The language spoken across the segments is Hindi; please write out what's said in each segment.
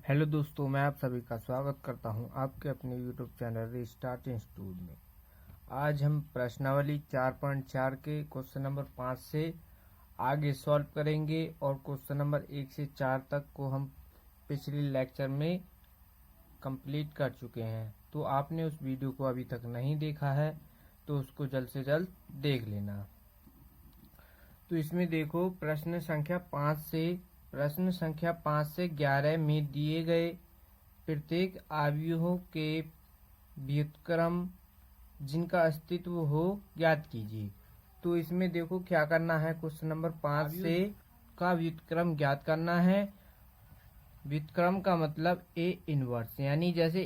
हेलो दोस्तों, मैं आप सभी का स्वागत करता हूं आपके अपने यूट्यूब चैनल रिस्टार्ट इंस्टीट्यूट में। आज हम प्रश्नावली 4.4 के क्वेश्चन नंबर 5 से आगे सॉल्व करेंगे और क्वेश्चन नंबर 1 से 4 तक को हम पिछले लेक्चर में कंप्लीट कर चुके हैं। तो आपने उस वीडियो को अभी तक नहीं देखा है तो उसको जल्द से जल्द देख लेना। तो इसमें देखो, प्रश्न संख्या 5 से 11 में दिए गए प्रत्येक अवयवों के व्युत्क्रम जिनका अस्तित्व हो ज्ञात कीजिए। तो इसमें देखो क्या करना है, क्वेश्चन नंबर 5 से का व्युत्क्रम ज्ञात करना है। व्युत्क्रम का मतलब ए इनवर्स, यानी जैसे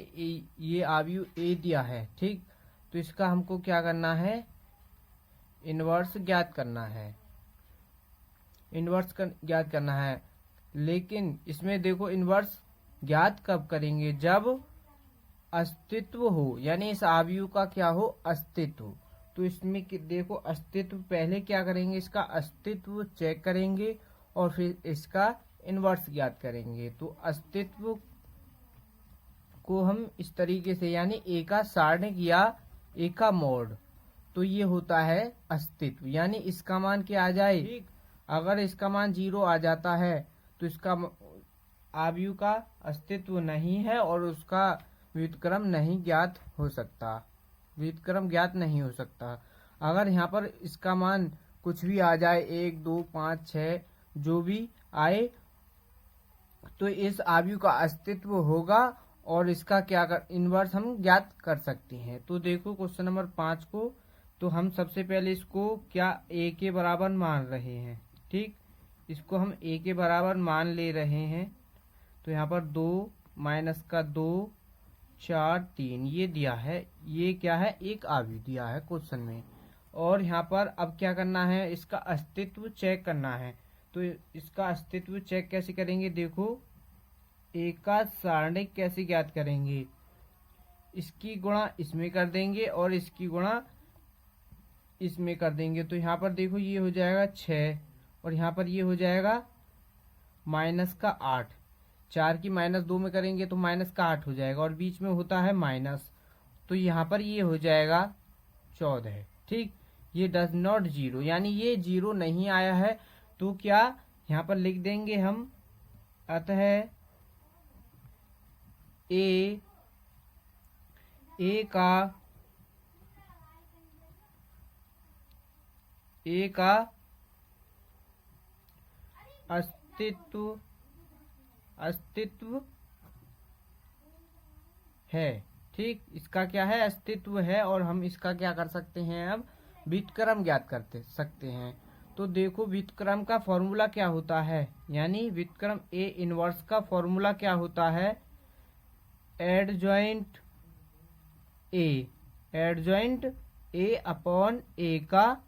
ये अवयव ए दिया है, ठीक, तो इसका हमको क्या करना है, इनवर्स ज्ञात करना है। ज्ञात करना है, लेकिन इसमें देखो इनवर्स ज्ञात कब करेंगे, जब अस्तित्व हो, यानी इस अवयव का क्या हो, अस्तित्व। तो इसमें देखो अस्तित्व, पहले क्या करेंगे, इसका अस्तित्व चेक करेंगे और फिर इसका इनवर्स ज्ञात करेंगे। तो अस्तित्व को हम इस तरीके से, यानी ए का सारणिक या ए का मोड, तो ये होता है अस्तित्व, यानी इसका मान क्या आ जाए, अगर इसका मान 0 आ जाता है तो इसका अवयव का अस्तित्व नहीं है और उसका व्युत्क्रम ज्ञात नहीं हो सकता। अगर यहाँ पर इसका मान कुछ भी आ जाए, 1, 2, 5, 6 जो भी आए, तो इस अवयव का अस्तित्व होगा और इसका इनवर्स हम ज्ञात कर सकते हैं। तो देखो क्वेश्चन नंबर 5 को, तो हम सबसे पहले इसको क्या ए के बराबर मान रहे हैं, ठीक, इसको हम ए के बराबर मान ले रहे हैं। तो यहाँ पर 2 माइनस का 2 4 3 ये दिया है, ये क्या है, एक अवयव दिया है क्वेश्चन में। और यहाँ पर अब क्या करना है, इसका अस्तित्व चेक करना है। तो इसका अस्तित्व चेक कैसे करेंगे, देखो ए का सारणिक कैसे ज्ञात करेंगे, इसकी गुणा इसमें कर देंगे और इसकी गुणा इसमें कर देंगे। तो यहाँ पर देखो ये हो जाएगा 6 और यहाँ पर ये हो जाएगा माइनस का 8। 4 की -2 में करेंगे तो माइनस का 8 हो जाएगा और बीच में होता है माइनस, तो यहाँ पर ये हो जाएगा 14, ठीक। ये डज नॉट 0, यानी ये 0 नहीं आया है। तो क्या यहाँ पर लिख देंगे हम, अतः ए का अस्तित्व है, ठीक, इसका क्या है, अस्तित्व है। और हम इसका क्या कर सकते हैं, अब व्युत्क्रम ज्ञात कर सकते हैं। तो देखो व्युत्क्रम का फॉर्मूला क्या होता है, यानी व्युत्क्रम ए इनवर्स का फॉर्मूला क्या होता है, एडजॉइंट ए अपॉन ए का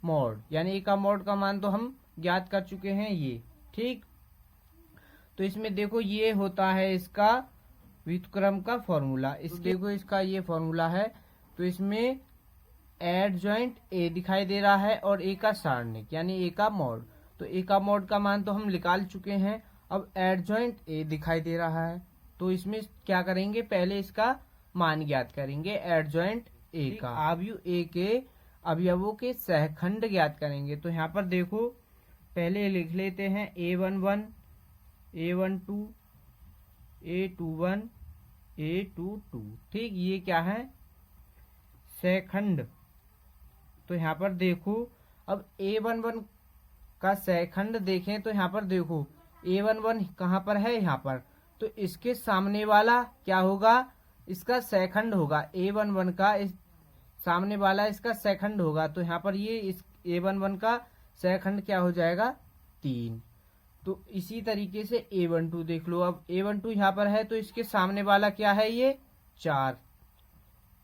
मॉड, यानी ए का मॉड का मान तो हम ज्ञात कर चुके हैं ये, ठीक। तो इसमें देखो ये होता है इसका व्युत्क्रम का फॉर्मूला, देखो इसका ये फॉर्मूला है। तो इसमें एडजॉइंट ए दिखाई दे रहा है और ए का सारणिक यानी ए का मॉड, तो ए का मॉड का मान तो हम निकाल चुके हैं। अब एडजॉइंट ए दिखाई दे रहा है, तो इसमें क्या करेंगे, पहले इसका मान ज्ञात करेंगे, एडजॉइंट ए का अवयव ए के अवयवों के सहखंड ज्ञात करेंगे। तो यहाँ पर देखो पहले लिख लेते हैं A11, A12, A21, A22, ठीक, ये क्या है, सहखंड। तो यहाँ पर देखो अब A11 का सहखंड देखें तो यहाँ पर देखो A11 कहाँ पर है, यहाँ पर, तो इसके सामने वाला क्या होगा, इसका सहखंड होगा, A11 का इस सामने वाला इसका सहखंड होगा। तो यहाँ पर ये इस A11 का सहखंड क्या हो जाएगा, 3। तो इसी तरीके से A12 देख लो, अब A12 यहाँ पर है तो इसके सामने वाला क्या है, ये 4,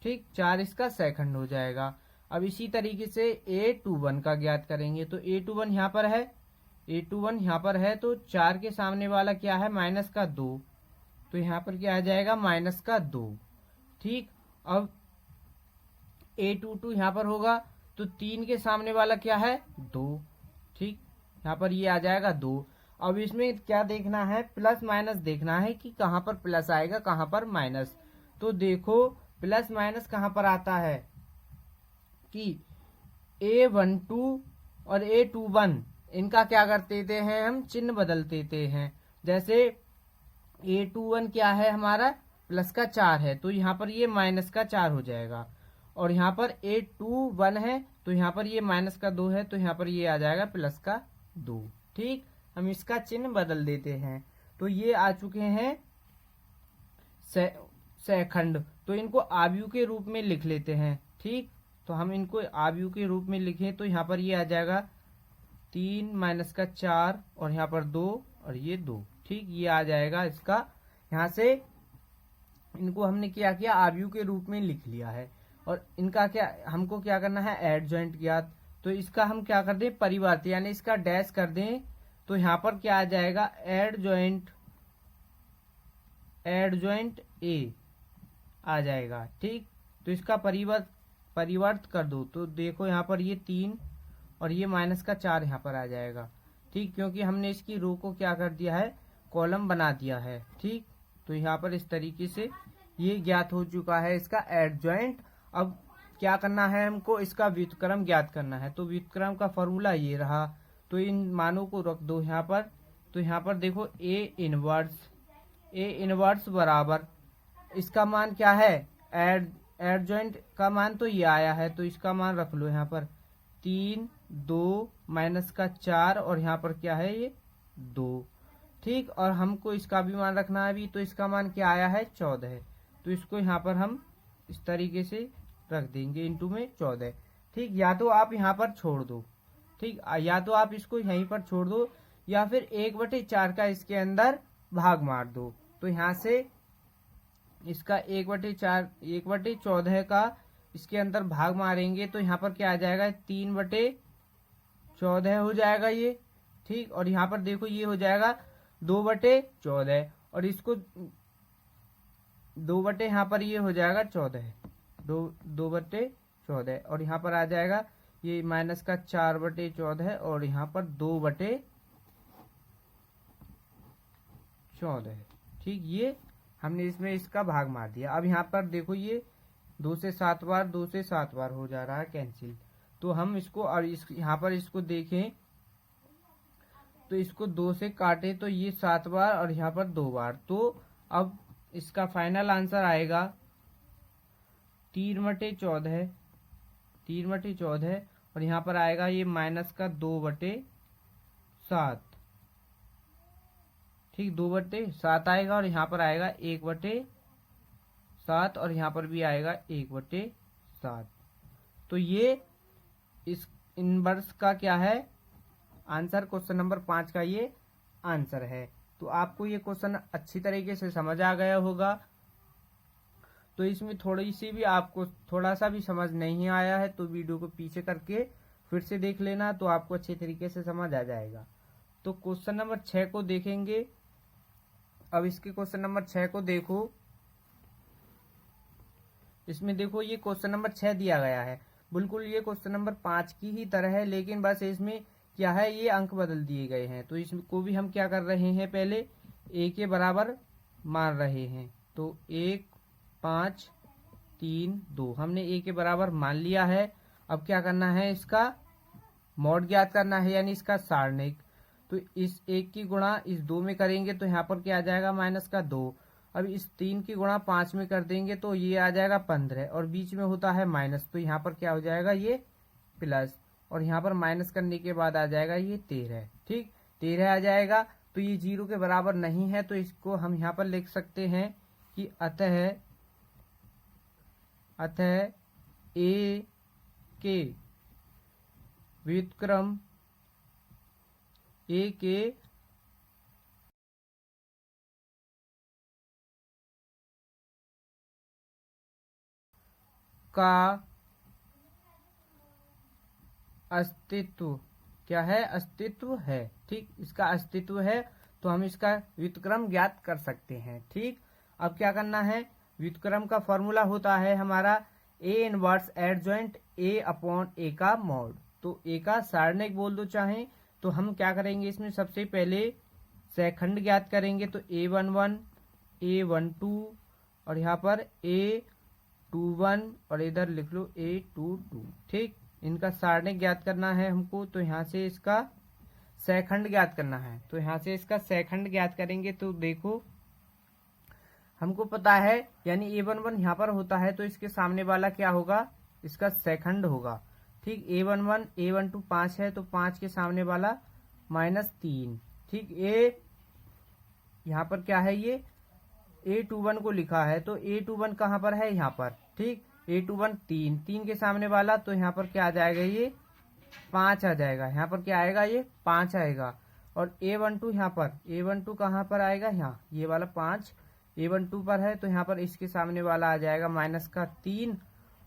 ठीक, 4 इसका सहखंड हो जाएगा। अब इसी तरीके से A21 का ज्ञात करेंगे। तो A21 यहाँ पर है, A21 यहाँ पर है, तो 4 के सामने वाला क्या है, माइनस का 2, तो यहाँ पर क्या आ जाएगा, माइनस का 2, ठीक। अब A22 यहाँ पर होगा तो 3 के सामने वाला क्या है, 2, ठीक, यहाँ पर ये आ जाएगा 2। अब इसमें क्या देखना है, प्लस माइनस देखना है कि कहाँ पर प्लस आएगा कहाँ पर माइनस। तो देखो प्लस माइनस कहाँ पर आता है कि A12 और A21 इनका क्या कर देते हैं, हम चिन्ह बदल देते हैं। जैसे A21 क्या है हमारा, प्लस का 4 है, तो यहाँ पर ये माइनस का 4 हो जाएगा। और यहाँ पर A21 है, तो यहाँ पर ये माइनस का 2 है, तो यहाँ पर ये आ जाएगा प्लस का 2। ठीक, हम इसका चिन्ह बदल देते हैं। तो ये आ चुके हैं सहखंड, तो इनको आव्यूह के रूप में लिख लेते हैं। ठीक, तो हम इनको आव्यूह के रूप में लिखें तो यहाँ पर ये आ जाएगा 3 माइनस का 4 और यहाँ पर 2 और ये 2। ठीक, ये आ जाएगा इसका। यहाँ से इनको हमने क्या किया, आव्यूह के रूप में लिख लिया है। और इनका क्या, हमको क्या करना है, एडजॉइंट ज्ञात। तो इसका हम क्या कर दें, परिवर्त, यानी इसका डैश कर दें। तो यहाँ पर क्या आ जाएगा, एडजॉइंट ए आ जाएगा। ठीक, तो इसका परिवर्त कर दो तो देखो यहाँ पर ये 3 और ये माइनस का 4 यहाँ पर आ जाएगा। ठीक, क्योंकि हमने इसकी रो को क्या कर दिया है, कॉलम बना दिया है। ठीक, तो यहाँ पर इस तरीके से ये ज्ञात हो चुका है इसका एडजॉइंट। अब क्या करना है, हमको इसका व्युत्क्रम ज्ञात करना है। तो व्युत्क्रम का फॉर्मूला ये रहा। तो इन मानों को रख दो यहाँ पर। तो यहाँ पर देखो ए इनवर्स बराबर, इसका मान क्या है, एडजॉइंट का मान तो ये आया है, तो इसका मान रख लो यहाँ पर 3 2 माइनस का 4 और यहाँ पर क्या है ये 2। ठीक, और हमको इसका भी मान रखना है अभी। तो इसका मान क्या आया है, 14 है। तो इसको यहाँ पर हम इस तरीके से रख देंगे, इंटू में 14। ठीक, या तो आप यहाँ पर छोड़ दो। ठीक, या तो आप इसको यहीं पर छोड़ दो या फिर 1/4 का इसके अंदर भाग मार दो। तो यहाँ से इसका 1/14 का इसके अंदर भाग मारेंगे तो यहाँ पर क्या आ जाएगा, 3/14 हो जाएगा ये। ठीक, और यहाँ पर देखो ये हो जाएगा 2/14 और इसको 2 बटे यहाँ पर ये हो जाएगा 14, 2/14 और यहाँ पर आ जाएगा ये माइनस का 4/14 और यहाँ पर 2/14। ठीक, ये हमने इसमें इसका भाग मार दिया। अब यहाँ पर देखो ये 2 से 7 बार हो जा रहा है कैंसिल। तो हम इसको और यहाँ पर इसको देखें तो इसको 2 से काटे तो ये 7 बार और यहाँ पर 2 बार। तो अब इसका फाइनल आंसर आएगा 3/14 और यहाँ पर आएगा ये माइनस का 2/7। ठीक, 2/7 आएगा और यहाँ पर आएगा 1/7 और यहाँ पर भी आएगा 1/7। तो ये इस इनवर्स का क्या है आंसर, क्वेश्चन नंबर 5 का ये आंसर है। तो आपको ये क्वेश्चन अच्छी तरीके से समझ आ गया होगा। तो इसमें थोड़ी सी भी आपको थोड़ा सा भी समझ नहीं आया है तो वीडियो को पीछे करके फिर से देख लेना, तो आपको अच्छे तरीके से समझ आ जाएगा। तो क्वेश्चन नंबर 6 को देखेंगे। अब इसके क्वेश्चन नंबर 6 को देखो। इसमें देखो ये क्वेश्चन नंबर 6 दिया गया है, बिल्कुल ये क्वेश्चन नंबर 5 की ही तरह है, लेकिन बस इसमें क्या है, ये अंक बदल दिए गए हैं। तो इसको भी हम क्या कर रहे हैं, पहले a के बराबर मान रहे हैं। तो 1 5 3 2 हमने a के बराबर मान लिया है। अब क्या करना है, इसका मॉड ज्ञात करना है, यानी इसका सारणिक। तो इस 1 की गुणा इस 2 में करेंगे तो यहाँ पर क्या आ जाएगा, माइनस का 2। अब इस 3 की गुणा 5 में कर देंगे तो ये आ जाएगा 15 और बीच में होता है माइनस, तो यहाँ पर क्या हो जाएगा, ये प्लस, और यहाँ पर माइनस करने के बाद आ जाएगा ये 13। ठीक, 13 आ जाएगा। तो ये 0 के बराबर नहीं है, तो इसको हम यहाँ पर लिख सकते हैं कि अतः a के व्युत्क्रम a के का अस्तित्व क्या है, अस्तित्व है। ठीक, इसका अस्तित्व है तो हम इसका व्युत्क्रम ज्ञात कर सकते हैं। ठीक, अब क्या करना है, व्युत्क्रम का फॉर्मूला होता है हमारा a इनवर्स एडजॉइंट a/a का मॉड। तो a का सारणिक बोल दो चाहे, तो हम क्या करेंगे, इसमें सबसे पहले सेखंड ज्ञात करेंगे तो A11 A12 और यहाँ पर A21 और इधर लिख लो A22। ठीक, इनका सारणिक ज्ञात करना है हमको, तो यहाँ से इसका सेखंड ज्ञात करना है। तो यहाँ से इसका सेखंड ज्ञात करेंगे तो देखो हमको पता है, यानी A11 यहाँ पर होता है तो इसके सामने वाला क्या होगा, इसका सेखंड होगा। ठीक, A11 A12 5 है तो 5 के सामने वाला -3। ठीक, यहाँ पर क्या है, ये A21 को लिखा है तो A21 कहाँ पर है, यहाँ पर। ठीक, A21 3 के सामने वाला, तो यहाँ पर क्या आ जाएगा, ये 5 आ जाएगा। यहाँ पर क्या आएगा, ये 5 आएगा। और A12 यहाँ पर, A12 कहाँ पर आएगा, यहाँ ये वाला 5 A12 पर है तो यहाँ पर इसके सामने वाला आ जाएगा -3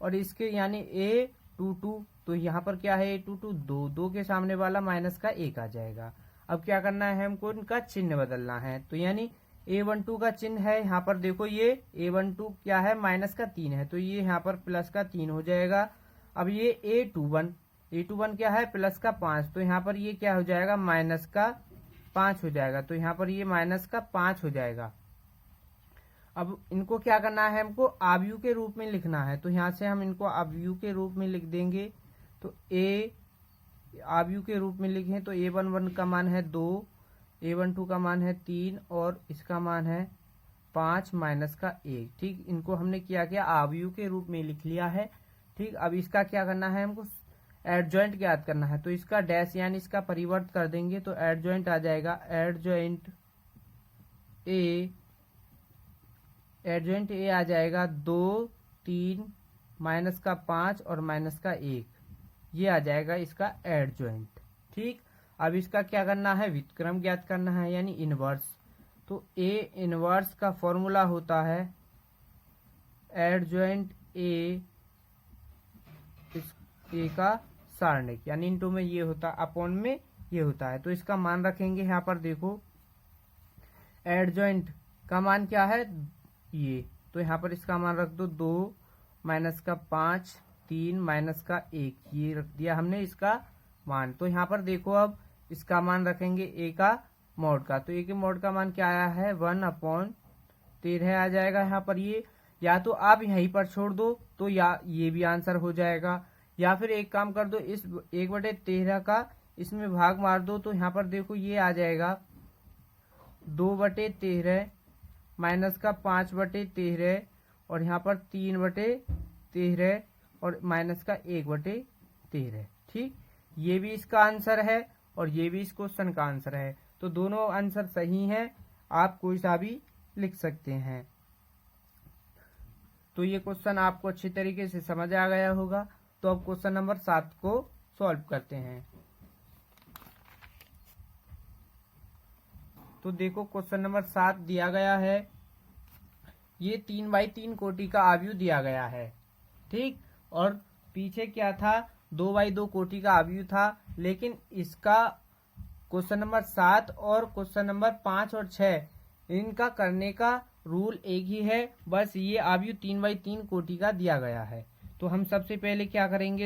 और इसके यानी A22, तो यहाँ पर क्या है A22 2 के सामने वाला -1 आ जाएगा। अब क्या करना है हमको, इनका चिन्ह बदलना है। तो यानी A12 का चिन्ह है यहाँ पर, देखो ये A12 क्या है, -3 है तो ये यहाँ पर +3 हो जाएगा। अब ये A21 क्या है, +5, तो यहाँ पर ये क्या हो जाएगा, -5 हो जाएगा। तो यहाँ पर ये -5 हो जाएगा। अब इनको क्या करना है, हमको आव्यूह के रूप में लिखना है। तो यहाँ से हम इनको आव्यूह के रूप में लिख देंगे। तो आव्यूह के रूप में लिखें तो A11 का मान है 2, A12 का मान है 3 और इसका मान है 5 -1। ठीक, इनको हमने क्या आव्यूह के रूप में लिख लिया है। ठीक, अब इसका क्या करना है, हमको एडजॉइंट ज्ञात करना है। तो इसका डैश यानी इसका परिवर्त कर देंगे तो एडजॉइंट आ जाएगा, एडजॉइंट ए आ जाएगा 2 3 -5 और -1, ये आ जाएगा इसका एडजॉइंट। ठीक, अब इसका क्या करना है, व्युत्क्रम ज्ञात करना है यानी इनवर्स। तो ए इनवर्स का फॉर्मूला होता है एडजॉइंट ए का सारणिक, यानी इनटू में ये होता, अपॉन में ये होता है। तो इसका मान रखेंगे यहाँ पर, देखो एडजॉइंट का मान क्या है, ये, तो यहाँ पर इसका मान रख दो 2 -5 3 -1, ये रख दिया हमने इसका मान। तो यहाँ पर देखो अब इसका मान रखेंगे ए का मॉड का, तो ए के मॉड का मान क्या आया है, 1/13 आ जाएगा। यहाँ पर ये या तो आप यहीं पर छोड़ दो तो या ये भी आंसर हो जाएगा, या फिर एक काम कर दो, इस 1/13 का इसमें भाग मार दो। तो यहाँ पर देखो ये आ जाएगा 2/13 -5/13 और यहाँ पर 3/13 और -1/13। ठीक, ये भी इसका आंसर है और ये भी इस क्वेश्चन का आंसर है। तो दोनों आंसर सही हैं, आप कोई सा भी लिख सकते हैं। तो ये क्वेश्चन आपको अच्छी तरीके से समझ आ गया होगा। तो अब क्वेश्चन नंबर 7 को सॉल्व करते हैं। तो देखो क्वेश्चन नंबर 7 दिया गया है, ये 3x3 कोटि का आव्यूह दिया गया है। ठीक, और पीछे क्या था, 2x2 कोटि का आव्यूह था, लेकिन इसका क्वेश्चन नंबर 7 और क्वेश्चन नंबर 5 और 6 इनका करने का रूल एक ही है, बस ये आव्यूह 3x3 कोटि का दिया गया है। तो हम सबसे पहले क्या करेंगे,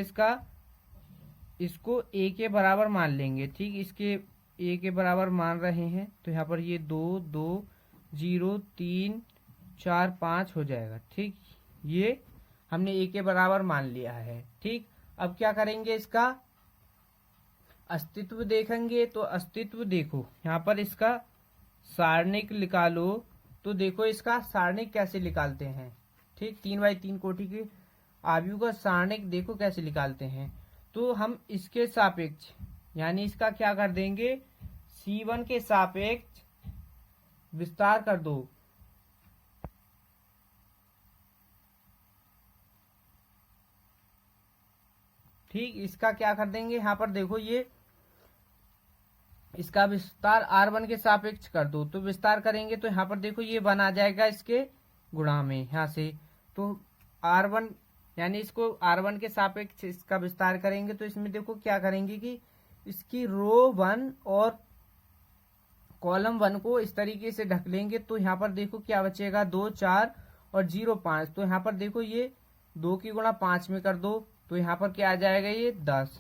इसको a के बराबर मान लेंगे। ठीक, इसके a के बराबर मान रहे हैं तो यहाँ पर ये 2 2 0 3 4 5 हो जाएगा। ठीक, ये हमने a के बराबर मान लिया है। ठीक, अब क्या करेंगे, इसका अस्तित्व देखेंगे। तो अस्तित्व देखो, यहाँ पर इसका सारणिक निकालो। तो देखो इसका सारणिक कैसे निकालते हैं। ठीक, 3x3 कोटि के आव्यूह का सारणिक देखो कैसे निकालते हैं। तो हम इसके सापेक्ष यानी इसका क्या कर देंगे, C1 के सापेक्ष विस्तार कर दो। ठीक, इसका क्या कर देंगे, यहाँ पर देखो ये इसका विस्तार R1 के सापेक्ष कर दो। तो विस्तार करेंगे तो यहाँ पर देखो ये 1 आ जाएगा इसके गुणा में यहाँ से। तो R1 यानी इसको R1 के सापेक्ष इसका विस्तार करेंगे तो इसमें देखो क्या करेंगे कि इसकी रो 1 और कॉलम 1 को इस तरीके से ढक लेंगे। तो यहाँ पर देखो क्या बचेगा, 2 4 और 0 5। तो यहाँ पर देखो ये 2 की गुणा 5 में कर दो तो यहाँ पर क्या आ जाएगा, ये 10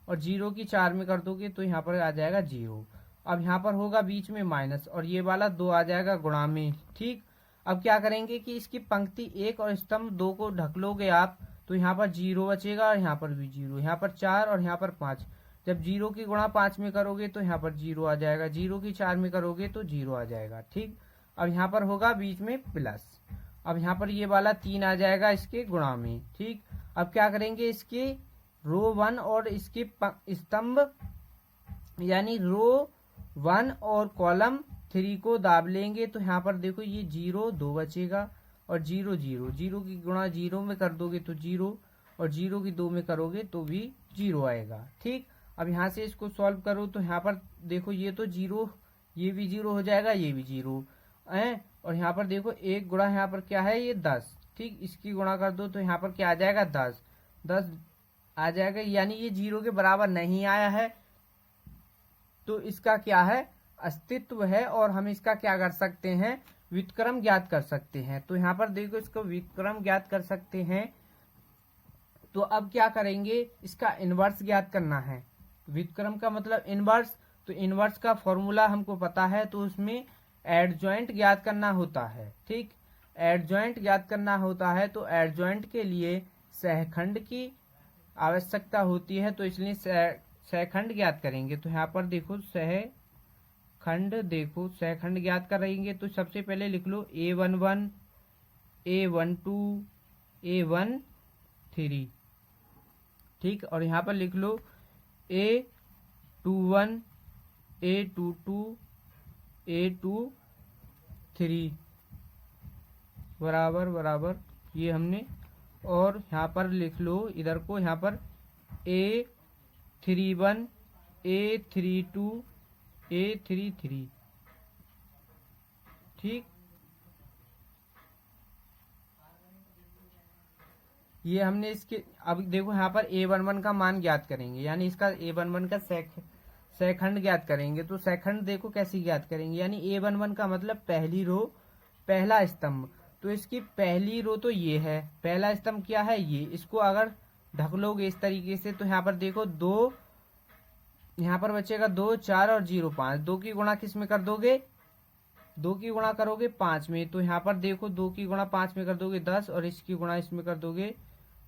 और 0 की 4 में कर दोगे तो यहाँ पर आ जाएगा 0। अब यहाँ पर होगा बीच में माइनस और ये वाला 2 आ जाएगा गुणा में। ठीक, अब क्या करेंगे कि इसकी पंक्ति 1 और स्तंभ 2 को ढक लोगे आप, तो यहाँ पर 0 बचेगा और यहाँ पर भी 0, यहाँ पर 4 और यहाँ पर 5। जब 0 की गुणा 5 में करोगे तो यहाँ पर 0 आ जाएगा, 0 की 4 में करोगे तो 0 आ जाएगा। ठीक, अब यहाँ पर होगा बीच में प्लस। अब यहाँ पर ये वाला 3 आ जाएगा इसके गुणा में। ठीक, अब क्या करेंगे, इसके रो 1 और इसके स्तंभ यानी रो 1 और कॉलम 3 को दाब लेंगे, तो यहाँ पर देखो ये 0 2 बचेगा और 0 0, 0 की गुणा 0 में कर दोगे तो 0 और 0 की 2 में करोगे तो भी 0 आएगा। ठीक, अब यहाँ से इसको सॉल्व करो तो यहाँ पर देखो ये तो 0, ये भी 0 हो जाएगा, ये भी 0 है, और यहाँ पर देखो 1 गुणा यहाँ पर क्या है, ये 10। ठीक, इसकी गुणा कर दो तो यहाँ पर क्या आ जाएगा, 10 10 आ जाएगा, यानी ये 0 के बराबर नहीं आया है, तो इसका क्या है, अस्तित्व है, और हम इसका क्या कर सकते हैं, व्युत्क्रम ज्ञात कर सकते हैं। तो यहाँ पर देखो इसको व्युत्क्रम ज्ञात कर सकते हैं। तो अब क्या करेंगे, इसका इनवर्स ज्ञात करना है। व्युत्क्रम का मतलब इनवर्स, तो इनवर्स का फॉर्मूला हमको पता है, तो उसमें एडजॉइंट ज्ञात करना होता है। ठीक, एडजॉइंट ज्ञात करना होता है, तो एडजॉइंट के लिए सहखंड की आवश्यकता होती है, तो इसलिए सहखंड ज्ञात करेंगे। तो यहाँ पर देखो सहखंड ज्ञात करेंगे, तो सबसे पहले लिख लो A11 A12 A13। ठीक, और यहाँ पर लिख लो A21 A22 A23 बराबर बराबर, ये हमने, और यहाँ पर लिख लो इधर को, यहाँ पर A31 A32 A33। ठीक, ये हमने इसके, अब देखो यहाँ पर A11 का मान ज्ञात करेंगे, यानी इसका A11 का सहखंड ज्ञात करेंगे। तो सहखंड देखो कैसे ज्ञात करेंगे, यानी A11 का मतलब पहली रो पहला स्तंभ, तो इसकी पहली रो तो ये है, पहला स्तंभ क्या है, ये, इसको अगर ढक लोगे इस तरीके से, तो यहाँ पर देखो 2, यहाँ पर बचेगा 2 4 और 0 5। 2 की गुणा किस में कर दोगे, 2 की गुणा करोगे 5 में, तो यहाँ पर देखो 2 की गुणा 5 में कर दोगे 10 और इसकी गुणा इसमें कर दोगे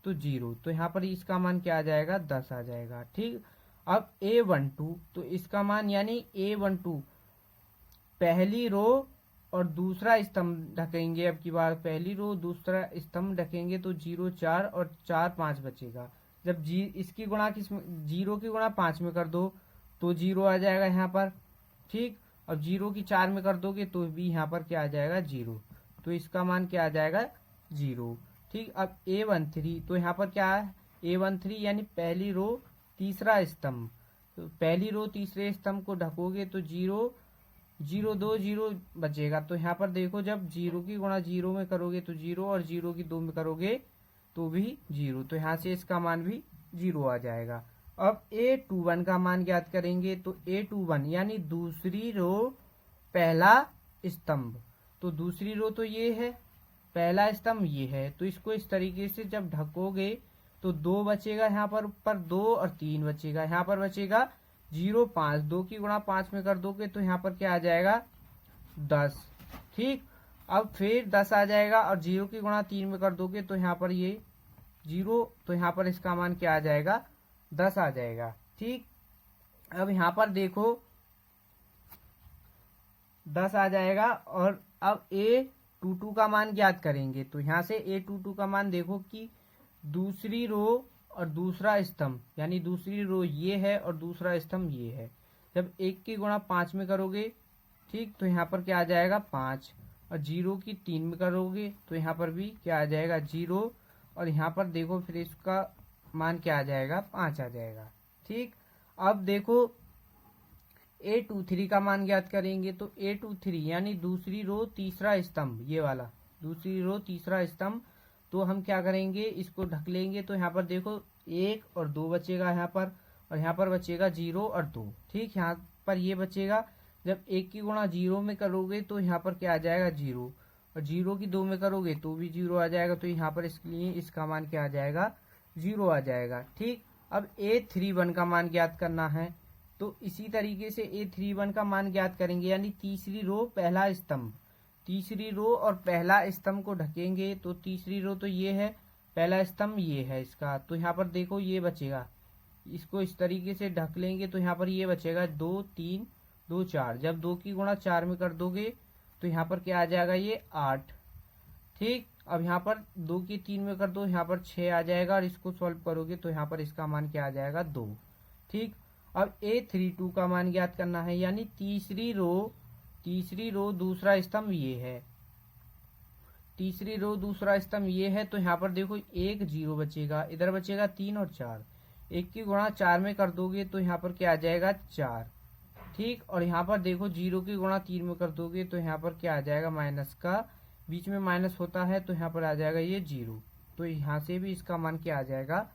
तो 0, तो यहाँ पर इसका मान क्या आ जाएगा, 10 आ जाएगा। ठीक, अब A12, तो इसका मान यानी A12 पहली रो और दूसरा स्तंभ ढकेंगे, अब की बार पहली रो दूसरा स्तंभ ढकेंगे, तो 0 4 और 4 5 बचेगा। जब इसकी गुणा किस, 0 की गुणा 5 में कर दो तो 0 आ जाएगा यहाँ पर। ठीक, अब 0 की 4 में कर दोगे तो भी यहाँ पर क्या आ जाएगा, 0, तो इसका मान क्या आ जाएगा, 0। ठीक, अब A13, तो यहाँ पर क्या है, A13 यानी पहली रो तीसरा स्तंभ, तो पहली रो तीसरे स्तंभ को ढकोगे तो 0 0 2 0 बचेगा। तो यहाँ पर देखो जब 0 की गुणा 0 में करोगे तो 0 और 0 की 2 में करोगे तो भी 0, तो यहाँ से इसका मान भी 0 आ जाएगा। अब A21 का मान ज्ञात करेंगे, तो A21 यानी दूसरी रो पहला स्तंभ, तो दूसरी रो तो ये है, पहला स्तंभ ये है, तो इसको इस तरीके से जब ढकोगे तो 2 बचेगा, यहाँ पर ऊपर 2 और 3 बचेगा, यहाँ पर बचेगा 0 5। 2 की गुणा 5 में कर दोगे तो यहाँ पर क्या आ जाएगा, 10। ठीक, अब फिर 10 आ जाएगा और 0 की गुणा 3 में कर दोगे तो यहाँ पर ये 0, तो यहाँ पर इसका मान क्या आ जाएगा, 10 आ जाएगा। ठीक, अब यहाँ पर देखो 10 आ जाएगा, और अब A22 का मान ज्ञात करेंगे। तो यहाँ से A22 का मान देखो कि दूसरी रो और दूसरा स्तंभ, यानी दूसरी रो ये है और दूसरा स्तंभ ये है, जब 1 की गुणा 5 में करोगे, ठीक, तो यहाँ पर क्या आ जाएगा, 5, और 0 की 3 में करोगे तो यहाँ पर भी क्या आ जाएगा, 0, और यहाँ पर देखो फिर इसका मान क्या आ जाएगा, 5 आ जाएगा। ठीक, अब देखो A23 का मान ज्ञात करेंगे, तो A23 यानी दूसरी रो तीसरा स्तंभ, ये वाला दूसरी रो तीसरा स्तंभ, तो हम क्या करेंगे, इसको ढक लेंगे, तो यहाँ पर देखो 1 और 2 बचेगा यहाँ पर, और यहाँ पर बचेगा 0 और 2। ठीक, यहाँ पर ये बचेगा, जब 1 की गुणा 0 में करोगे तो यहाँ पर क्या आ जाएगा, 0, और 0 की 2 में करोगे तो भी 0 आ जाएगा, तो यहाँ पर इसलिए इसका मान क्या आ जाएगा, 0 आ जाएगा। ठीक, अब A31 का मान ज्ञात करना है। तो इसी तरीके से A31 का मान ज्ञात करेंगे, यानी तीसरी रो पहला स्तंभ, तीसरी रो और पहला स्तंभ को ढकेंगे। तो तीसरी रो तो ये है, पहला स्तंभ ये है इसका, तो यहाँ पर देखो ये बचेगा, इसको इस तरीके से ढक लेंगे तो यहाँ पर ये बचेगा 2 3 2 4। जब 2 की गुणा 4 में कर दोगे तो यहाँ पर क्या आ जाएगा, ये 8। ठीक, अब यहाँ पर 2 की 3 में कर दो, यहाँ पर 6 आ जाएगा, और इसको सॉल्व करोगे तो यहाँ पर इसका मान क्या आ जाएगा, 2। ठीक, अब A32 का मान ज्ञात करना है, यानी तीसरी रो दूसरा स्तंभ ये है, तीसरी रो दूसरा स्तंभ ये है। तो यहाँ पर देखो 1 0 बचेगा, इधर बचेगा 3 और 4। 1 की गुणा 4 में कर दोगे तो यहाँ पर क्या आ जाएगा, 4। ठीक, और यहाँ पर देखो 0 की गुणा 3 में कर दोगे तो यहाँ पर क्या आ जाएगा, माइनस का, बीच में माइनस होता है तो यहाँ पर आ जाएगा ये 0। तो यहाँ से भी इसका मान क्या आ जाएगा,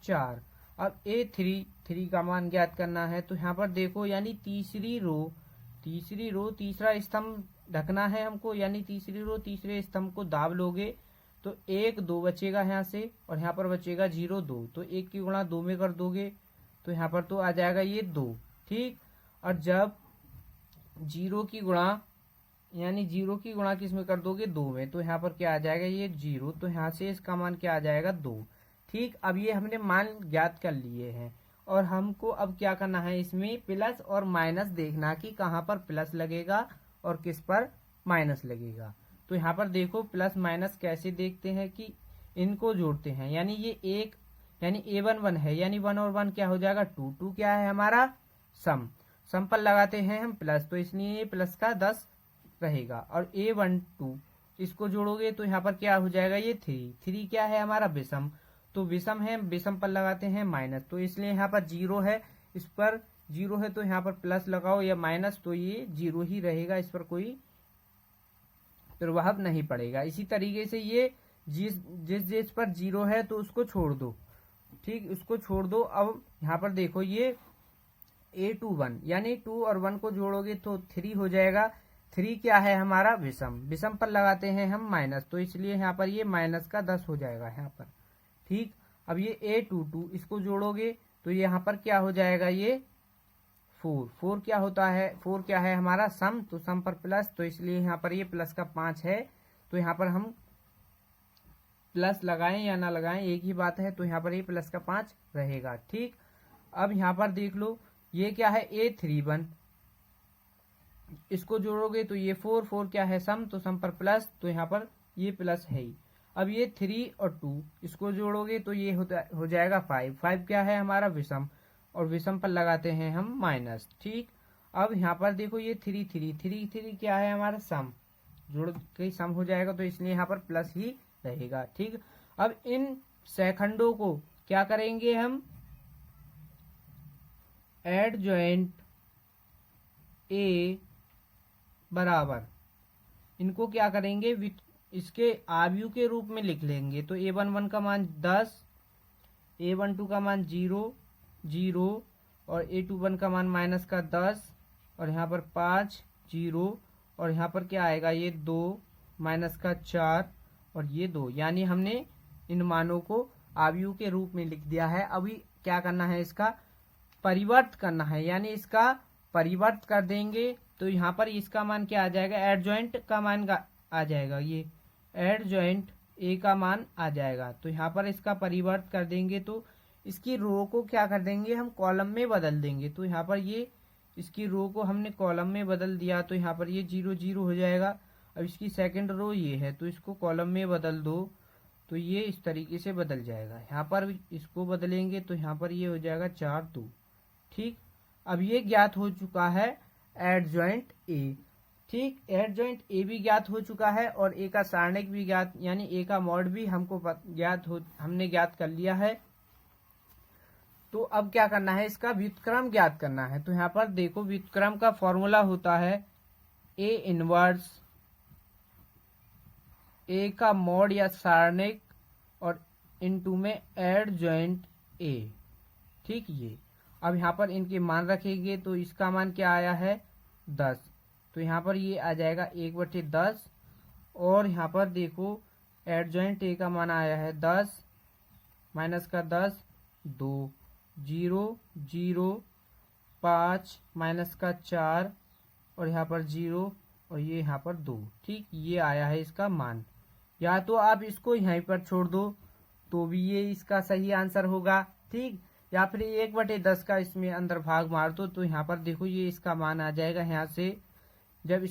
4। अब A33 का मान ज्ञात करना है, तो यहाँ पर देखो, यानी तीसरी रो तीसरा स्तंभ ढकना है हमको, यानी तीसरी रो तीसरे स्तंभ को दाब लोगे तो 1 2 बचेगा यहाँ से, और यहाँ पर बचेगा 0 2। तो 1 की गुणा 2 में कर दोगे तो यहाँ पर तो आ जाएगा ये 2। ठीक, और जब 0 की गुणा, यानी 0 की गुणा किस में कर दोगे, 2 में, तो यहाँ पर क्या आ जाएगा, ये 0। तो यहाँ से इसका मान क्या आ जाएगा, 2। ठीक, अब ये हमने मान ज्ञात कर लिए हैं, और हमको अब क्या करना है, इसमें प्लस और माइनस देखना कि कहाँ पर प्लस लगेगा और किस पर माइनस लगेगा। तो यहाँ पर देखो प्लस माइनस कैसे देखते हैं कि इनको जोड़ते हैं, यानी ये एक, यानी A11 है, यानी 1 और 1 क्या हो जाएगा, 2 2 क्या है हमारा, सम पर लगाते हैं हम प्लस, तो इसलिए प्लस का 10 रहेगा। और A12 इसको जोड़ोगे तो यहाँ पर क्या हो जाएगा, ये 3 क्या है हमारा, विषम, तो विषम है, विषम पर लगाते हैं माइनस, तो इसलिए यहाँ पर 0 है, इस पर 0 है तो यहाँ पर प्लस लगाओ या माइनस, तो ये 0 ही रहेगा, इस पर कोई प्रभाव नहीं पड़ेगा। इसी तरीके से ये जिस पर 0 है तो उसको छोड़ दो। ठीक, उसको छोड़ दो। अब यहाँ पर देखो ये A21, यानी 2 और 1 को जोड़ोगे तो 3 हो जाएगा। 3 क्या है हमारा, विषम पर लगाते हैं हम माइनस, तो इसलिए यहाँ पर ये माइनस का 10 हो जाएगा यहाँ पर। ठीक, अब ये A22 इसको जोड़ोगे तो यहाँ पर क्या हो जाएगा, ये 4 क्या होता है, 4 क्या है हमारा, सम, तो सम पर प्लस, तो इसलिए यहाँ पर ये प्लस का 5 है, तो यहाँ पर हम प्लस लगाएं या ना लगाएं एक ही बात है, तो यहाँ पर ये प्लस का 5 रहेगा। ठीक, अब यहाँ पर देख लो ये क्या है, A31 इसको जोड़ोगे तो ये 4 क्या है, सम, तो सम पर प्लस, तो यहाँ पर ये प्लस है ही। अब ये 3 और 2 इसको जोड़ोगे तो ये हो जाएगा 5 क्या है हमारा, विषम, और विषम पर लगाते हैं हम माइनस। ठीक, अब यहाँ पर देखो ये 3 क्या है हमारा, सम, जोड़ के सम हो जाएगा, तो इसलिए यहाँ पर प्लस ही रहेगा। ठीक, अब इन सेखंडों को क्या करेंगे हम, एडजॉइंट A बराबर, इनको क्या करेंगे, इसके आव्यूह के रूप में लिख लेंगे। तो A11 का मान 10, A12 का मान 0 0, और A21 का मान माइनस का 10, और यहाँ पर 5 0, और यहाँ पर क्या आएगा, ये 2 माइनस का 4 और ये 2, यानी हमने इन मानों को आव्यूह के रूप में लिख दिया है। अभी क्या करना है, इसका परिवर्त करना है, यानी इसका परिवर्त कर देंगे तो यहाँ पर इसका मान क्या आ जाएगा, एडजॉइंट का मान आ जाएगा, ये एडजॉइंट A का मान आ जाएगा। तो यहाँ पर इसका परिवर्त कर देंगे तो इसकी रो को क्या कर देंगे, हम कॉलम में बदल देंगे। तो यहाँ पर ये इसकी रो को हमने कॉलम में बदल दिया, तो यहाँ पर ये 0 0 हो जाएगा। अब इसकी सेकंड रो ये है तो इसको कॉलम में बदल दो, तो ये इस तरीके से बदल जाएगा। यहाँ पर इसको बदलेंगे तो यहाँ पर ये हो जाएगा 4 2। ठीक, अब ये ज्ञात हो चुका है एडजॉइंट A। ठीक, एडजॉइंट A भी ज्ञात हो चुका है और A का सारणिक भी ज्ञात, यानी A का मॉड भी हमको हमने ज्ञात कर लिया है। तो अब क्या करना है, इसका व्युत्क्रम ज्ञात करना है। तो यहाँ पर देखो व्युत्क्रम का फॉर्मूला होता है A इनवर्स A का मॉड या सारणिक और इनटू में एडजॉइंट A। ठीक, ये अब यहाँ पर इनके मान रखेंगे तो इसका मान क्या आया है, 10, तो यहाँ पर ये आ जाएगा 1/10, और यहाँ पर देखो एडजॉइंट A का मान आया है 10 माइनस का 10 2 0 0 5 माइनस का 4 और यहाँ पर 0 और ये यहाँ पर 2। ठीक, ये आया है इसका मान। या तो आप इसको यहीं पर छोड़ दो तो भी ये इसका सही आंसर होगा। ठीक, या फिर 1/10 का इसमें अंदर भाग मार दो तो यहाँ पर देखो ये इसका मान आ जाएगा। यहाँ से जब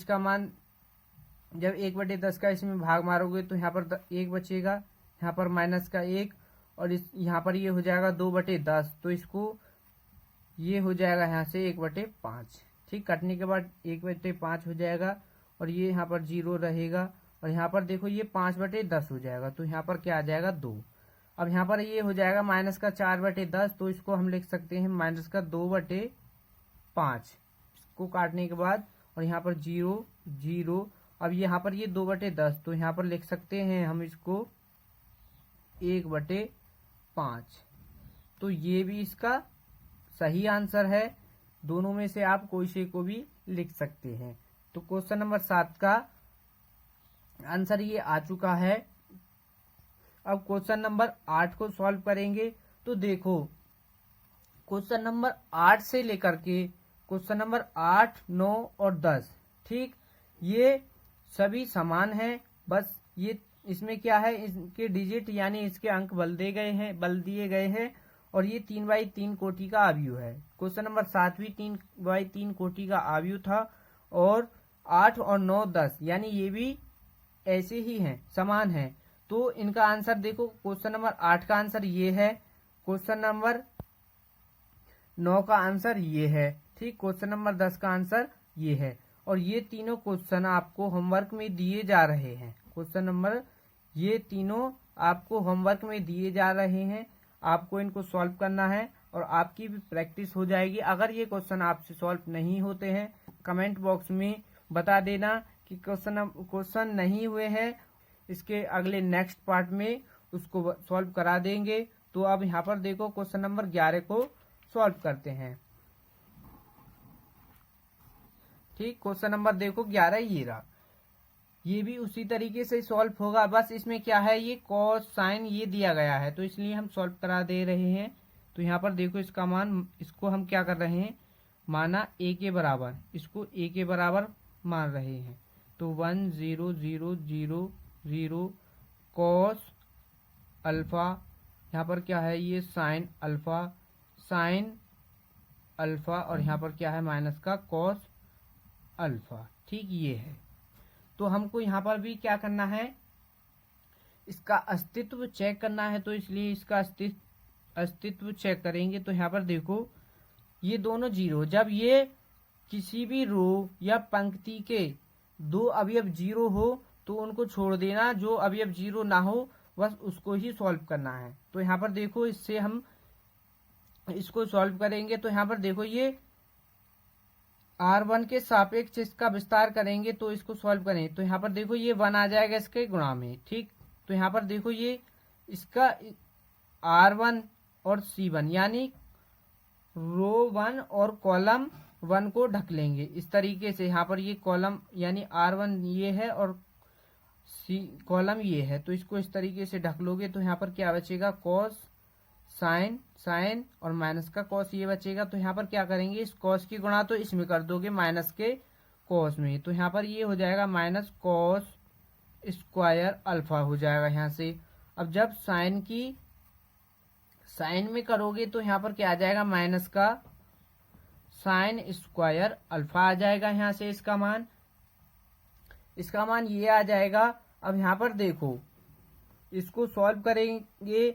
1/10 का इसमें भाग मारोगे तो यहाँ पर 1 बचेगा, यहाँ पर माइनस का 1 और यहाँ पर ये हो जाएगा 2/10। तो इसको ये हो जाएगा यहाँ से 1/5। ठीक, कटने के बाद 1/5 हो जाएगा और ये यहाँ पर 0 रहेगा और यहाँ पर देखो ये 5/10 हो जाएगा। तो यहाँ पर क्या आ जाएगा 2। अब यहाँ पर ये हो जाएगा माइनस का 4/10। तो इसको हम लिख सकते हैं माइनस का 2/5। इसको काटने के बाद और यहाँ पर 0 0। अब यहाँ पर ये 2/10 तो यहाँ पर लिख सकते हैं हम इसको 1/5। तो ये भी इसका सही आंसर है। दोनों में से आप कोई से को भी लिख सकते हैं। तो क्वेश्चन नंबर 7 का आंसर ये आ चुका है। अब क्वेश्चन नंबर 8 को सॉल्व करेंगे। तो देखो क्वेश्चन नंबर 8 से लेकर के क्वेश्चन नंबर 8, 9 और 10, ठीक, ये सभी समान हैं। बस ये इसमें क्या है, इसके डिजिट यानी इसके अंक बदल दिए गए हैं और ये 3/3 कोटि का आव्यूह है। क्वेश्चन नंबर 7 भी 3/3 कोटि का आव्यूह था और 8 और 9, 10 यानी ये भी ऐसे ही हैं, समान हैं। तो इनका आंसर देखो, क्वेश्चन नंबर 8 का आंसर ये है, क्वेश्चन नंबर 9 का आंसर ये है। ठीक, क्वेश्चन नंबर 10 का आंसर ये है। और ये तीनों क्वेश्चन आपको होमवर्क में दिए जा रहे हैं। क्वेश्चन नंबर ये तीनों आपको होमवर्क में दिए जा रहे हैं। आपको इनको सॉल्व करना है और आपकी भी प्रैक्टिस हो जाएगी। अगर ये क्वेश्चन आपसे सॉल्व नहीं होते हैं कमेंट बॉक्स में बता देना कि क्वेश्चन नहीं हुए हैं। इसके अगले नेक्स्ट पार्ट में उसको सॉल्व करा देंगे। तो अब यहाँ पर देखो क्वेश्चन नंबर 11 को सॉल्व करते हैं। ठीक, क्वेश्चन नंबर देखो 11 ये रहा। ये भी उसी तरीके से सॉल्व होगा, बस इसमें क्या है, ये कॉस साइन ये दिया गया है तो इसलिए हम सॉल्व करा दे रहे हैं। तो यहाँ पर देखो इसका मान, इसको हम क्या कर रहे हैं, माना a के बराबर, इसको a के बराबर मान रहे हैं। तो 1 0 0 0 0 कॉस अल्फा, यहाँ पर क्या है, ये साइन अल्फा और यहाँ पर क्या है माइनस का कॉस अल्फा। ठीक, ये है। तो हमको यहाँ पर भी क्या करना है, इसका अस्तित्व चेक करना है। तो इसलिए इसका अस्तित्व चेक करेंगे। तो यहाँ पर देखो ये दोनों 0, जब ये किसी भी रो या पंक्ति के 2 अवयव 0 हो तो उनको छोड़ देना, जो अवयव 0 ना हो बस उसको ही सॉल्व करना है। तो यहाँ पर देखो इससे हम इसको सॉल्व करेंगे। तो यहाँ पर देखो ये R1 के सापेक्ष इसका विस्तार करेंगे तो इसको सॉल्व करें। तो यहाँ पर देखो ये 1 आ जाएगा इसके गुणा में। ठीक, तो यहाँ पर देखो ये इसका R1 और C1 यानी रो 1 और कॉलम 1 को ढक लेंगे इस तरीके से। यहाँ पर ये कॉलम यानी R1 ये है और कॉलम ये है, तो इसको इस तरीके से ढक लोगे। तो यहाँ पर क्या बचेगा, कॉस साइन और माइनस का कॉस ये बचेगा। तो यहाँ पर क्या करेंगे, इस कॉस की गुणा तो इसमें कर दोगे माइनस के कॉस में। तो यहाँ पर ये हो जाएगा माइनस कॉस स्क्वायर अल्फा हो जाएगा यहाँ से। अब जब साइन में करोगे तो यहाँ पर क्या आ जाएगा, माइनस का साइन स्क्वायर अल्फा आ जाएगा यहाँ से। इसका मान ये आ जाएगा। अब यहाँ पर देखो इसको सॉल्व करेंगे।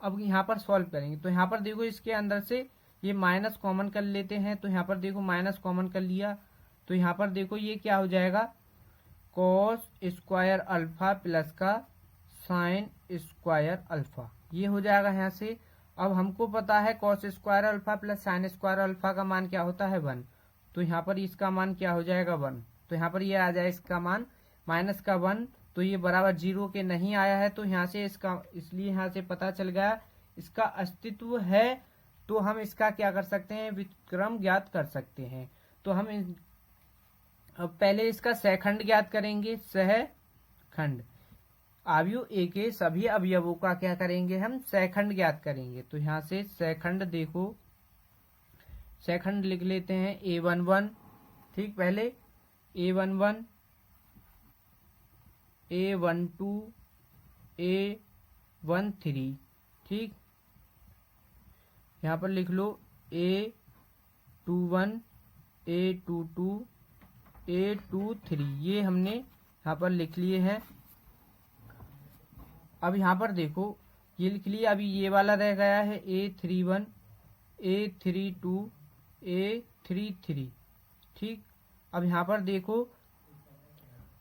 अब यहाँ पर सॉल्व करेंगे तो यहाँ पर देखो इसके अंदर से ये माइनस कॉमन कर लेते हैं। तो यहाँ पर देखो माइनस कॉमन कर लिया तो यहाँ पर देखो ये क्या हो जाएगा, कॉस स्क्वायर अल्फा प्लस का साइन स्क्वायर अल्फा, ये हो जाएगा यहाँ से। अब हमको पता है cos square alpha plus sine square alpha का मान क्या होता है, 1। तो यहाँ पर इसका मान क्या हो जाएगा, 1। तो यहाँ पर ये आ जाए इसका मान माइनस का 1। तो ये बराबर 0 के नहीं आया है। तो यहाँ से इसलिए यहाँ से पता चल गया इसका अस्तित्व है। तो हम इसका क्या कर सकते हैं, व्युत्क्रम ज्ञात कर सकते हैं। तो हम अब पहले इसका सहखंड ज्ञात करेंगे। सहखंड आव्यूह ए के सभी अवयवों का क्या करेंगे, हम सेखंड ज्ञात करेंगे। तो यहाँ से सेखंड देखो, सेखंड लिख लेते हैं A11, ठीक, पहले A11, A12, A13, ठीक, यहाँ पर लिख लो A21, A22, A23, ये हमने यहाँ पर लिख लिए हैं। अब यहाँ पर देखो ये लिख लिया, अभी ये वाला रह गया है A31, A32, A33, ठीक। अब यहाँ पर देखो,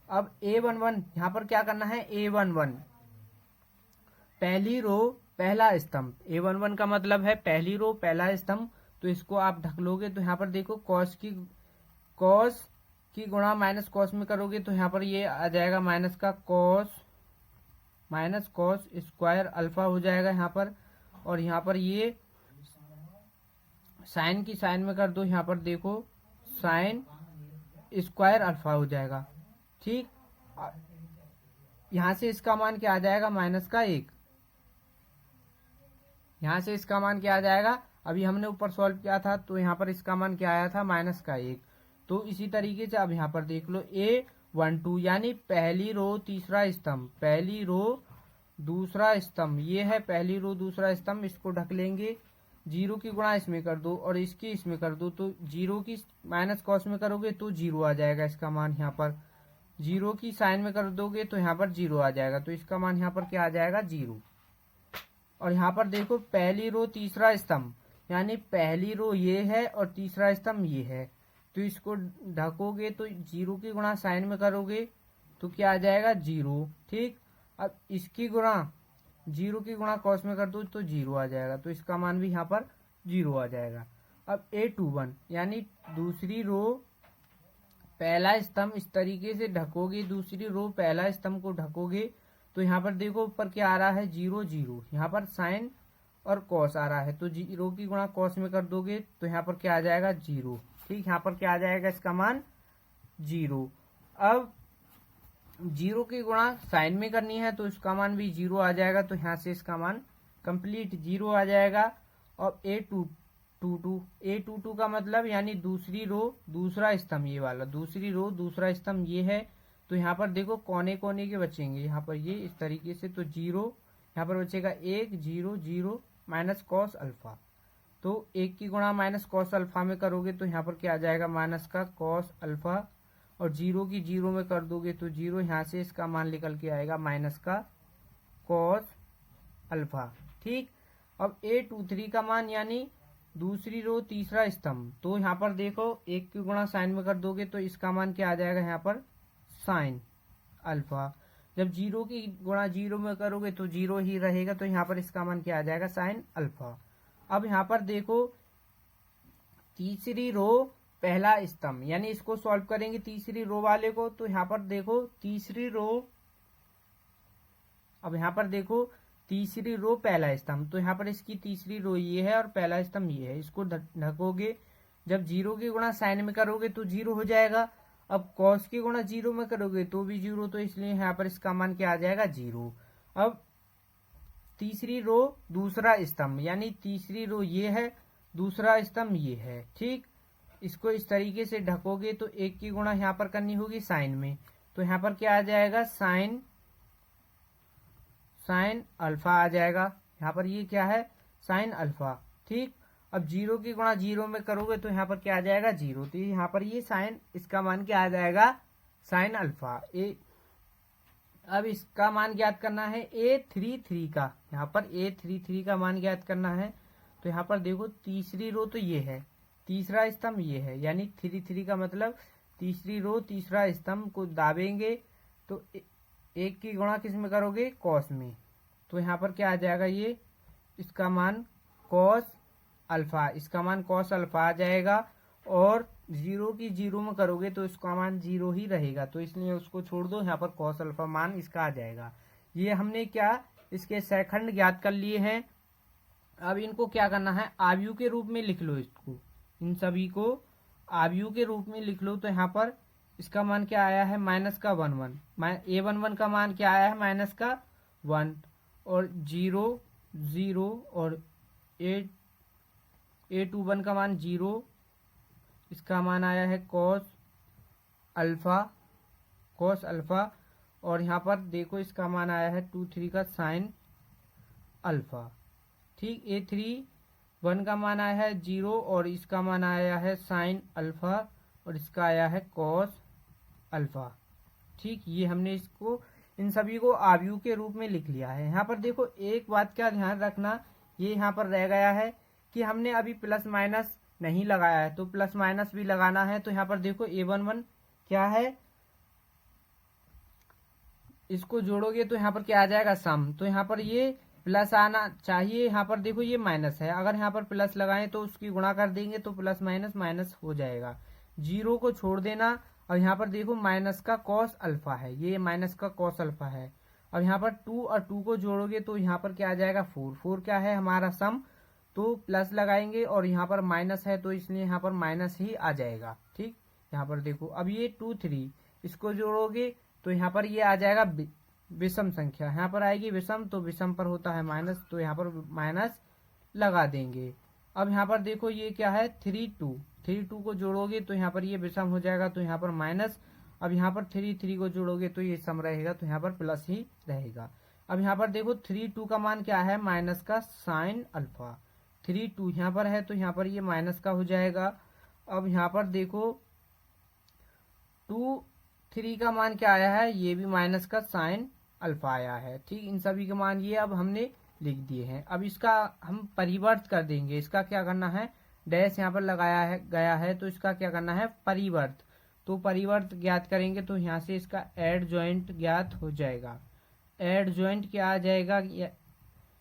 अब A11 यहाँ पर क्या करना है, A11 पहली रो पहला स्तंभ, A11 का मतलब है पहली रो पहला स्तंभ, तो इसको आप ढक लोगे। तो यहाँ पर देखो कॉस की गुणा माइनस कॉस में करोगे तो यहाँ पर ये आ जाएगा माइनस का कॉस स्क्वायर अल्फा हो जाएगा यहाँ पर। और यहाँ पर ये साइन की साइन में कर दो, यहाँ पर देखो साइन स्क्वायर अल्फा हो जाएगा, ठीक। यहाँ से इसका मान क्या आ जाएगा, माइनस का 1। यहाँ से इसका मान क्या आ जाएगा, अभी हमने ऊपर सॉल्व किया था तो यहाँ पर इसका मान क्या आया था, माइनस का 1। तो इसी तरीके से अब यहाँ पर देख लो A12 यानी पहली रो तीसरा स्तंभ, पहली रो दूसरा स्तंभ, ये है पहली रो दूसरा स्तंभ, इसको ढक लेंगे। 0 की गुणा इसमें कर दो और इसकी इसमें कर दो, तो 0 की माइनस कॉस में करोगे तो 0 आ जाएगा इसका मान। यहाँ पर 0 की साइन में कर दोगे तो यहाँ पर 0 आ जाएगा, तो इसका मान यहाँ पर क्या आ जाएगा, 0। और यहाँ पर देखो पहली रो तीसरा स्तंभ, यानी पहली रो ये है और तीसरा स्तंभ ये है, तो इसको ढकोगे तो 0 की गुणा साइन में करोगे तो क्या आ जाएगा, 0, ठीक। अब इसकी गुणा 0 की गुणा कॉस में कर दो तो 0 आ जाएगा, तो इसका मान भी यहाँ पर 0 आ जाएगा। अब A21 यानी दूसरी रो पहला स्तंभ इस तरीके से ढकोगे, दूसरी रो पहला स्तंभ को ढकोगे तो यहाँ पर देखो ऊपर क्या आ रहा है, 0 0, यहाँ पर साइन और कॉस आ रहा है, तो 0 की गुणा कॉस में कर दोगे तो यहाँ पर क्या आ जाएगा, 0, ठीक। यहाँ पर क्या आ जाएगा, इसका मान 0। अब 0 की गुणा साइन में करनी है तो इसका मान भी 0 आ जाएगा, तो यहाँ से इसका मान कंप्लीट 0 आ जाएगा। और A22 का मतलब यानी दूसरी रो दूसरा स्तंभ, ये वाला दूसरी रो दूसरा स्तंभ ये है, तो यहाँ पर देखो कोने कोने के बचेंगे, यहाँ पर ये इस तरीके से, तो 0 यहाँ पर बचेगा 1 0 0 माइनस कॉस अल्फा, तो 1 की गुणा माइनस कॉस अल्फा में करोगे तो यहाँ पर क्या आ जाएगा, माइनस का कॉस अल्फा, और 0 की 0 में कर दोगे तो 0, यहाँ से इसका मान निकल के आएगा माइनस का कॉस अल्फा, ठीक। अब A23 का मान यानी दूसरी रो तीसरा स्तंभ, तो यहाँ पर देखो 1 की गुणा साइन में कर दोगे तो इसका मान क्या आ जाएगा, यहाँ पर साइन अल्फा। जब 0 की गुणा 0 में करोगे तो 0 ही रहेगा, तो यहाँ पर इसका मान क्या आ जाएगा, साइन अल्फा। अब यहाँ पर देखो तीसरी रो पहला स्तंभ, यानी इसको सॉल्व करेंगे तीसरी रो वाले को, तो यहाँ पर देखो तीसरी रो, अब यहाँ पर देखो तीसरी रो पहला स्तंभ, तो यहाँ पर इसकी तीसरी रो ये है और पहला स्तंभ ये है, इसको ढकोगे। जब 0 की गुणा साइन में करोगे तो 0 हो जाएगा। अब कॉस की गुणा 0 में करोगे तो भी 0, तो इसलिए यहाँ पर इसका मान क्या आ जाएगा, 0। अब तीसरी रो दूसरा स्तंभ, यानी तीसरी रो ये है, दूसरा स्तंभ ये है, ठीक। इसको इस तरीके से ढकोगे तो 1 की गुणा यहाँ पर करनी होगी साइन में, तो यहाँ पर क्या आ जाएगा, साइन अल्फा आ जाएगा। यहाँ पर ये क्या है, साइन अल्फा, ठीक। अब 0 की गुणा 0 में करोगे तो यहाँ पर क्या आ जाएगा, 0, तो यहाँ पर ये साइन, इसका मान क्या आ जाएगा, साइन अल्फा। अब इसका मान ज्ञात करना है A33 का, यहाँ पर A33 का मान ज्ञात करना है। तो यहाँ पर देखो तीसरी रो तो ये है, तीसरा स्तंभ ये है, यानी 33 का मतलब तीसरी रो तीसरा स्तंभ को दाबेंगे तो 1 की गुणा किस में करोगे, कॉस में, तो यहाँ पर क्या आ जाएगा, ये इसका मान कॉस अल्फा, इसका मान कॉस अल्फा आ जाएगा। और 0 की 0 में करोगे तो इसका मान 0 ही रहेगा, तो इसलिए उसको छोड़ दो, यहाँ पर कॉस अल्फा मान इसका आ जाएगा। ये हमने क्या इसके सेकंड ज्ञात कर लिए हैं। अब इनको क्या करना है, आव्यूह के रूप में लिख लो, इसको इन सभी को आव्यूह के रूप में लिख लो। तो यहाँ पर इसका मान क्या आया है माइनस का 1 1, A11 का मान क्या आया है माइनस का 1, और 0 0, और A21 का मान 0, इसका मान आया है कॉस अल्फा, और यहाँ पर देखो इसका मान आया है 2 3 का साइन अल्फा। ठीक, A31 का मान आया है 0, और इसका मान आया है साइन अल्फा, और इसका आया है कॉस अल्फा। ठीक, ये हमने इसको इन सभी को आव्यूह के रूप में लिख लिया है। यहाँ पर देखो एक बात का ध्यान रखना, ये यहाँ पर रह गया है कि हमने अभी प्लस माइनस नहीं लगाया है, तो प्लस माइनस भी लगाना है। तो यहाँ पर देखो A11 क्या है, इसको जोड़ोगे तो यहाँ पर क्या आ जाएगा सम, तो यहाँ पर ये प्लस आना चाहिए। यहाँ पर देखो ये माइनस है, अगर यहाँ पर प्लस लगाएं तो उसकी गुणा कर देंगे तो प्लस माइनस माइनस हो जाएगा, 0 को छोड़ देना। और यहाँ पर देखो माइनस का कॉस अल्फा है, ये माइनस का कॉस अल्फा है। अब यहाँ पर 2 और 2 को जोड़ोगे तो यहाँ पर क्या आ जाएगा 4 4 क्या है हमारा सम, तो प्लस लगाएंगे, और यहाँ पर माइनस है तो इसलिए यहाँ पर माइनस ही आ जाएगा। ठीक, यहाँ पर देखो अब ये 2 3 इसको जोड़ोगे तो यहाँ पर ये आ जाएगा विषम संख्या, यहाँ पर आएगी विषम, तो विषम पर होता है माइनस, तो यहाँ पर माइनस लगा देंगे। अब यहाँ पर देखो ये क्या है 3 2 को जोड़ोगे तो यहाँ पर ये विषम हो जाएगा, तो यहाँ पर माइनस। अब यहाँ पर 3 3 को जोड़ोगे तो ये सम रहेगा, तो यहाँ पर प्लस ही रहेगा। अब यहाँ पर देखो 3 2 का मान क्या है माइनस का साइन अल्फा, 3 2 यहाँ पर है तो यहाँ पर ये माइनस का हो जाएगा। अब यहाँ पर देखो 2 3 का मान क्या आया है, ये भी माइनस का साइन अल्फा आया है। ठीक, इन सभी के मान ये अब हमने लिख दिए हैं। अब इसका हम परिवर्त कर देंगे, इसका क्या करना है, डैश यहाँ पर लगाया है गया है, तो इसका क्या करना है परिवर्त, तो परिवर्त ज्ञात करेंगे तो यहाँ से इसका एड जॉइंट ज्ञात हो जाएगा। एड जॉइंट क्या आ जाएगा,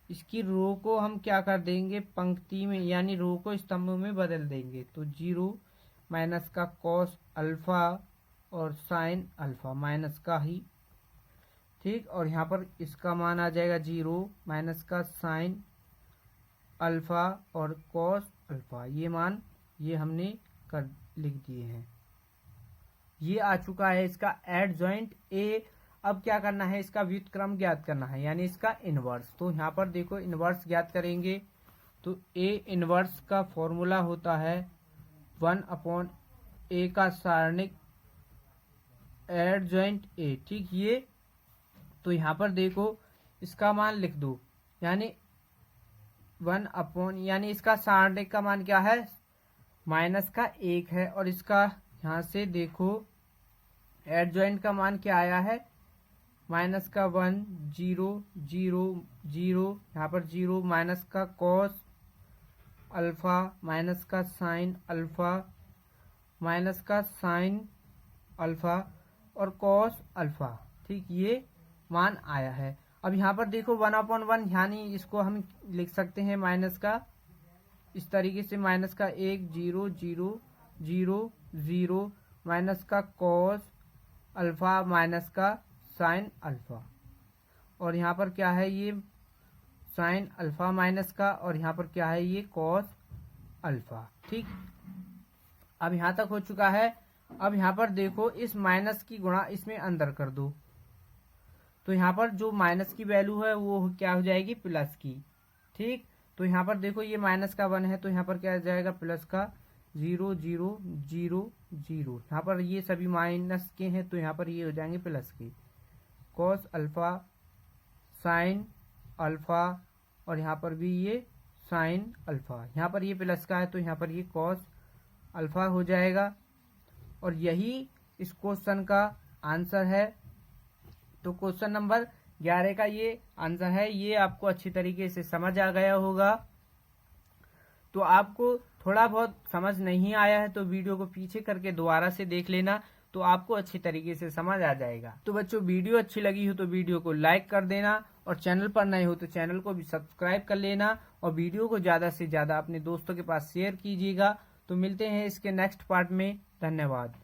इसकी रो को हम क्या कर देंगे पंक्ति में, यानी रो को स्तंभ में बदल देंगे, तो 0 माइनस का कॉस अल्फा और साइन अल्फा माइनस का ही। ठीक, और यहाँ पर इसका मान आ जाएगा 0 माइनस का साइन अल्फा और कॉस अल्फा, ये मान ये हमने कर लिख दिए हैं। ये आ चुका है इसका एड जॉइंट ए। अब क्या करना है, इसका व्युत्क्रम ज्ञात करना है, यानी इसका इनवर्स। तो यहाँ पर देखो इनवर्स ज्ञात करेंगे तो ए इनवर्स का फॉर्मूला होता है 1/a का सारणिक एड जॉइंट ए। ठीक, ये तो यहाँ पर देखो इसका मान लिख दो, यानी 1/, यानी इसका सारणिक का मान क्या है माइनस का 1 है, और इसका यहाँ से देखो एड जॉइंट का मान क्या आया है माइनस का 1 0 0 0, यहाँ पर 0 माइनस का कॉस अल्फा माइनस का साइन अल्फा माइनस का साइन अल्फा और कॉस अल्फा। ठीक, ये मान आया है। अब यहाँ पर देखो 1/1, यानी इसको हम लिख सकते हैं माइनस का इस तरीके से, माइनस का 1 0 0 0 0 माइनस का कॉस अल्फा माइनस का साइन अल्फा, और यहाँ पर क्या है ये साइन अल्फा माइनस का, और यहाँ पर क्या है ये कॉस अल्फा। ठीक, अब यहाँ तक हो चुका है। अब यहाँ पर देखो इस माइनस की गुणा इसमें अंदर कर दो, तो यहाँ पर जो माइनस की वैल्यू है वो क्या हो जाएगी प्लस की। ठीक, तो यहाँ पर देखो ये माइनस का 1 है, तो यहाँ पर क्या आ जाएगा प्लस का 0 0 0 0, यहाँ पर ये सभी माइनस के हैं तो यहाँ पर ये हो जाएंगे प्लस के। कॉस अल्फा साइन अल्फा, और यहाँ पर भी ये साइन अल्फा, यहाँ पर ये प्लस का है तो यहाँ पर ये कॉस अल्फा हो जाएगा। और यही इस क्वेश्चन का आंसर है। तो क्वेश्चन नंबर 11 का ये आंसर है। ये आपको अच्छी तरीके से समझ आ गया होगा। तो आपको थोड़ा बहुत समझ नहीं आया है तो वीडियो को पीछे करके दोबारा से देख लेना, तो आपको अच्छी तरीके से समझ आ जाएगा। तो बच्चों वीडियो अच्छी लगी हो तो वीडियो को लाइक कर देना, और चैनल पर नए हो तो चैनल को भी सब्सक्राइब कर लेना, और वीडियो को ज्यादा से ज्यादा अपने दोस्तों के पास शेयर कीजिएगा। तो मिलते हैं इसके नेक्स्ट पार्ट में। धन्यवाद।